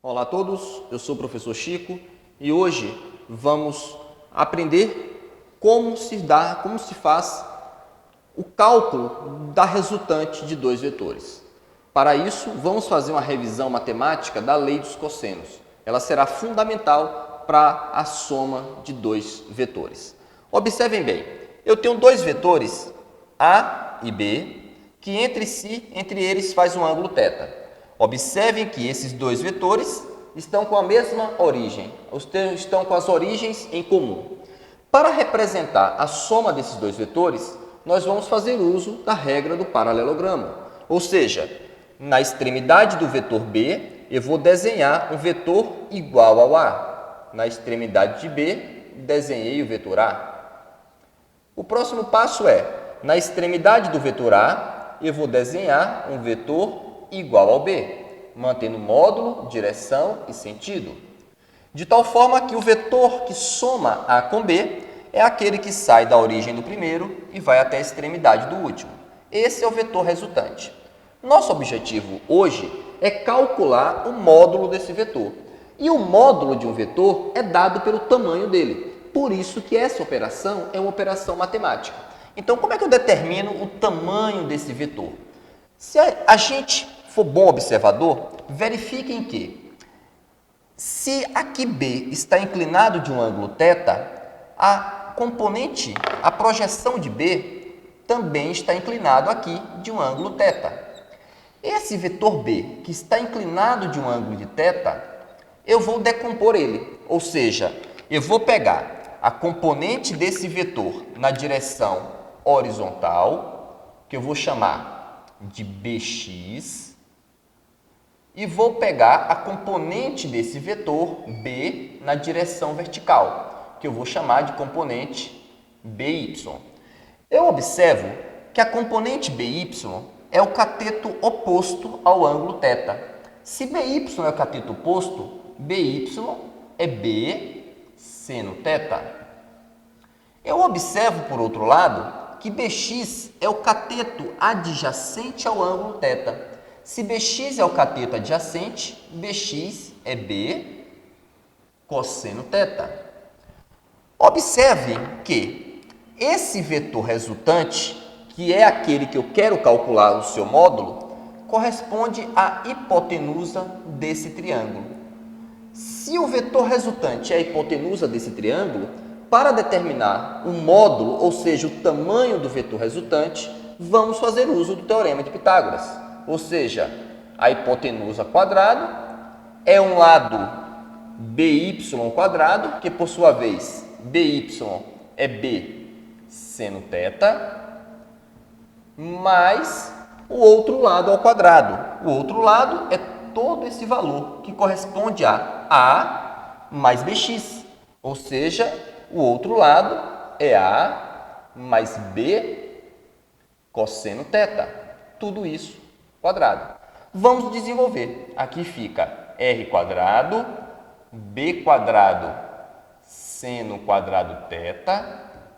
Olá a todos, eu sou o professor Chico e hoje vamos aprender como se faz o cálculo da resultante de dois vetores. Para isso, vamos fazer uma revisão matemática da lei dos cossenos. Ela será fundamental para a soma de dois vetores. Observem bem, eu tenho dois vetores A e B, que entre eles faz um ângulo θ. Observem que esses dois vetores estão com a mesma origem, estão com as origens em comum. Para representar a soma desses dois vetores, nós vamos fazer uso da regra do paralelogramo. Ou seja, na extremidade do vetor B, eu vou desenhar um vetor igual ao A. Na extremidade de B, desenhei o vetor A. O próximo passo é, na extremidade do vetor A, eu vou desenhar um vetor igual ao B, mantendo módulo, direção e sentido. De tal forma que o vetor que soma A com B é aquele que sai da origem do primeiro e vai até a extremidade do último. Esse é o vetor resultante. Nosso objetivo hoje é calcular o módulo desse vetor. E o módulo de um vetor é dado pelo tamanho dele. Por isso que essa operação é uma operação matemática. Então, como é que eu determino o tamanho desse vetor? Se a gente for bom observador, verifiquem que se aqui B está inclinado de um ângulo θ, a projeção de B também está inclinado aqui de um ângulo θ. Esse vetor B, que está inclinado de um ângulo de θ, eu vou decompor ele, ou seja, eu vou pegar a componente desse vetor na direção horizontal, que eu vou chamar de BX, e vou pegar a componente desse vetor B na direção vertical, que eu vou chamar de componente BY. Eu observo que a componente BY é o cateto oposto ao ângulo θ. Se BY é o cateto oposto, BY é B seno θ. Eu observo, por outro lado, que BX é o cateto adjacente ao ângulo θ. Se BX é o cateto adjacente, BX é B cosseno θ. Observe que esse vetor resultante, que é aquele que eu quero calcular o seu módulo, corresponde à hipotenusa desse triângulo. Se o vetor resultante é a hipotenusa desse triângulo, para determinar o módulo, ou seja, o tamanho do vetor resultante, vamos fazer uso do teorema de Pitágoras. Ou seja, a hipotenusa quadrado é um lado BY quadrado, que por sua vez BY é B seno θ, mais o outro lado ao quadrado. O outro lado é todo esse valor, que corresponde a A mais BX. Ou seja, o outro lado é A mais B cosseno θ. Tudo isso quadrado. Vamos desenvolver. Aqui fica R quadrado, B quadrado seno quadrado θ,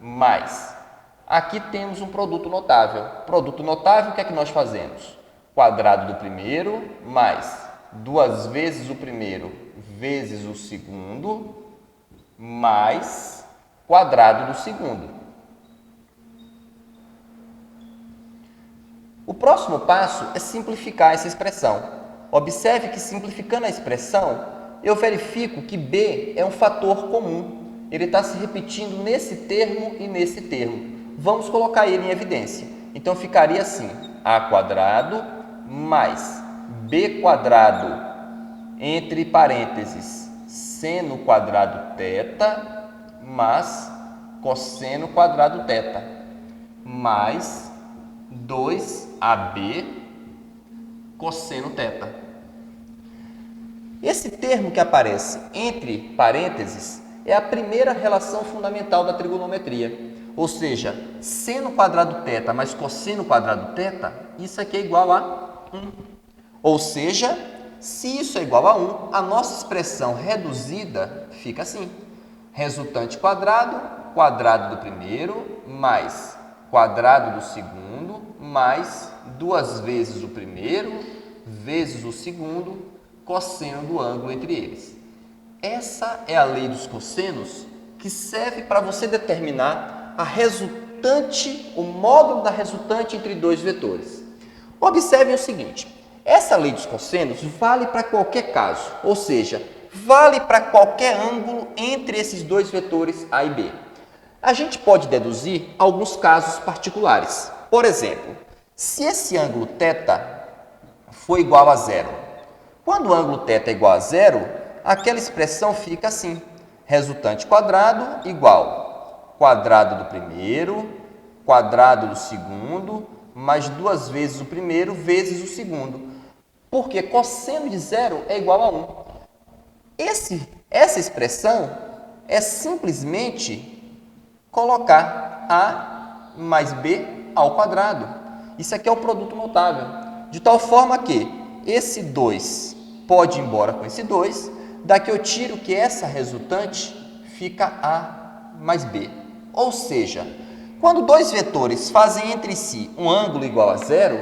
mais. Aqui temos um produto notável. Produto notável, o que é que nós fazemos? Quadrado do primeiro, mais 2 vezes o primeiro vezes o segundo, mais quadrado do segundo. O próximo passo é simplificar essa expressão. Observe que, simplificando a expressão, eu verifico que B é um fator comum. Ele está se repetindo nesse termo e nesse termo. Vamos colocar ele em evidência. Então, ficaria assim, A quadrado mais B quadrado, entre parênteses, seno quadrado θ, mais cosseno quadrado θ, mais 2AB cosseno θ. Esse termo que aparece entre parênteses é a primeira relação fundamental da trigonometria. Ou seja, seno quadrado θ mais cosseno quadrado θ, isso aqui é igual a 1. Ou seja, se isso é igual a 1, a nossa expressão reduzida fica assim. Resultante quadrado, quadrado do primeiro, mais quadrado do segundo, mais 2 vezes o primeiro vezes o segundo cosseno do ângulo entre eles. Essa é a lei dos cossenos, que serve para você determinar a resultante, o módulo da resultante entre dois vetores. Observem o seguinte, essa lei dos cossenos vale para qualquer caso, ou seja, vale para qualquer ângulo entre esses dois vetores A e B. A gente pode deduzir alguns casos particulares. Por exemplo, se esse ângulo θ for igual a zero, quando o ângulo θ é igual a zero, aquela expressão fica assim, resultante quadrado igual quadrado do primeiro, quadrado do segundo, mais 2 vezes o primeiro vezes o segundo, porque cosseno de zero é igual a 1. Essa expressão é simplesmente colocar A mais B ao quadrado. Isso aqui é o produto notável, de tal forma que esse 2 pode ir embora com esse 2, daqui eu tiro que essa resultante fica A mais B. Ou seja, quando dois vetores fazem entre si um ângulo igual a zero,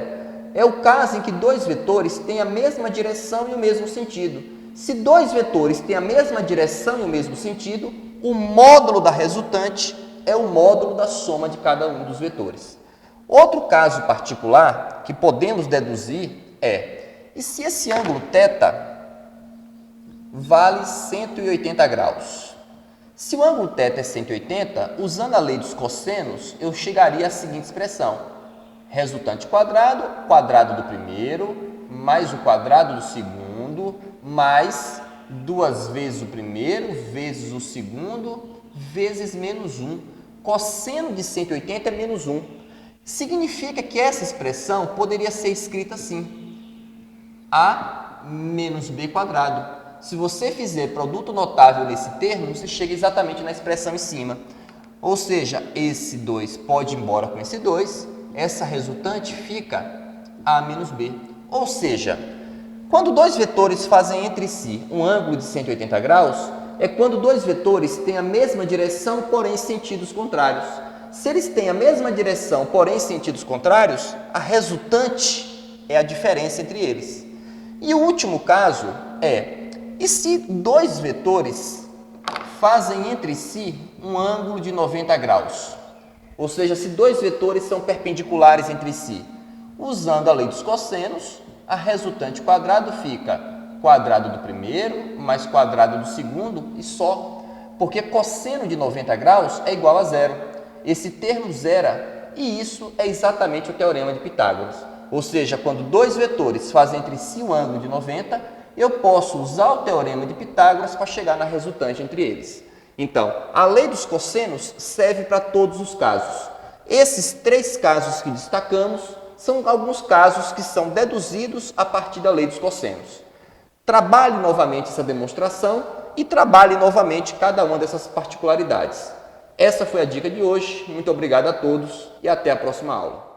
é o caso em que dois vetores têm a mesma direção e o mesmo sentido. Se dois vetores têm a mesma direção e o mesmo sentido, o módulo da resultante é o módulo da soma de cada um dos vetores. Outro caso particular que podemos deduzir é, e se esse ângulo θ vale 180 graus? Se o ângulo θ é 180, usando a lei dos cossenos, eu chegaria à seguinte expressão, resultante quadrado, quadrado do primeiro, mais o quadrado do segundo, mais 2 vezes o primeiro, vezes o segundo, vezes menos 1. Cosseno de 180 é menos 1. Significa que essa expressão poderia ser escrita assim, A menos B quadrado. Se você fizer produto notável desse termo, você chega exatamente na expressão em cima. Ou seja, esse 2 pode ir embora com esse 2, essa resultante fica A menos B. Ou seja, quando dois vetores fazem entre si um ângulo de 180 graus, é quando dois vetores têm a mesma direção, porém sentidos contrários. Se eles têm a mesma direção, porém sentidos contrários, a resultante é a diferença entre eles. E o último caso é, e se dois vetores fazem entre si um ângulo de 90 graus? Ou seja, se dois vetores são perpendiculares entre si, usando a lei dos cossenos, a resultante quadrado fica quadrado do primeiro mais quadrado do segundo e só, porque cosseno de 90 graus é igual a zero. Esse termo zera e isso é exatamente o teorema de Pitágoras. Ou seja, quando dois vetores fazem entre si um ângulo de 90, eu posso usar o teorema de Pitágoras para chegar na resultante entre eles. Então, a lei dos cossenos serve para todos os casos. Esses 3 casos que destacamos são alguns casos que são deduzidos a partir da lei dos cossenos. Trabalhe novamente essa demonstração e trabalhe novamente cada uma dessas particularidades. Essa foi a dica de hoje. Muito obrigado a todos e até a próxima aula.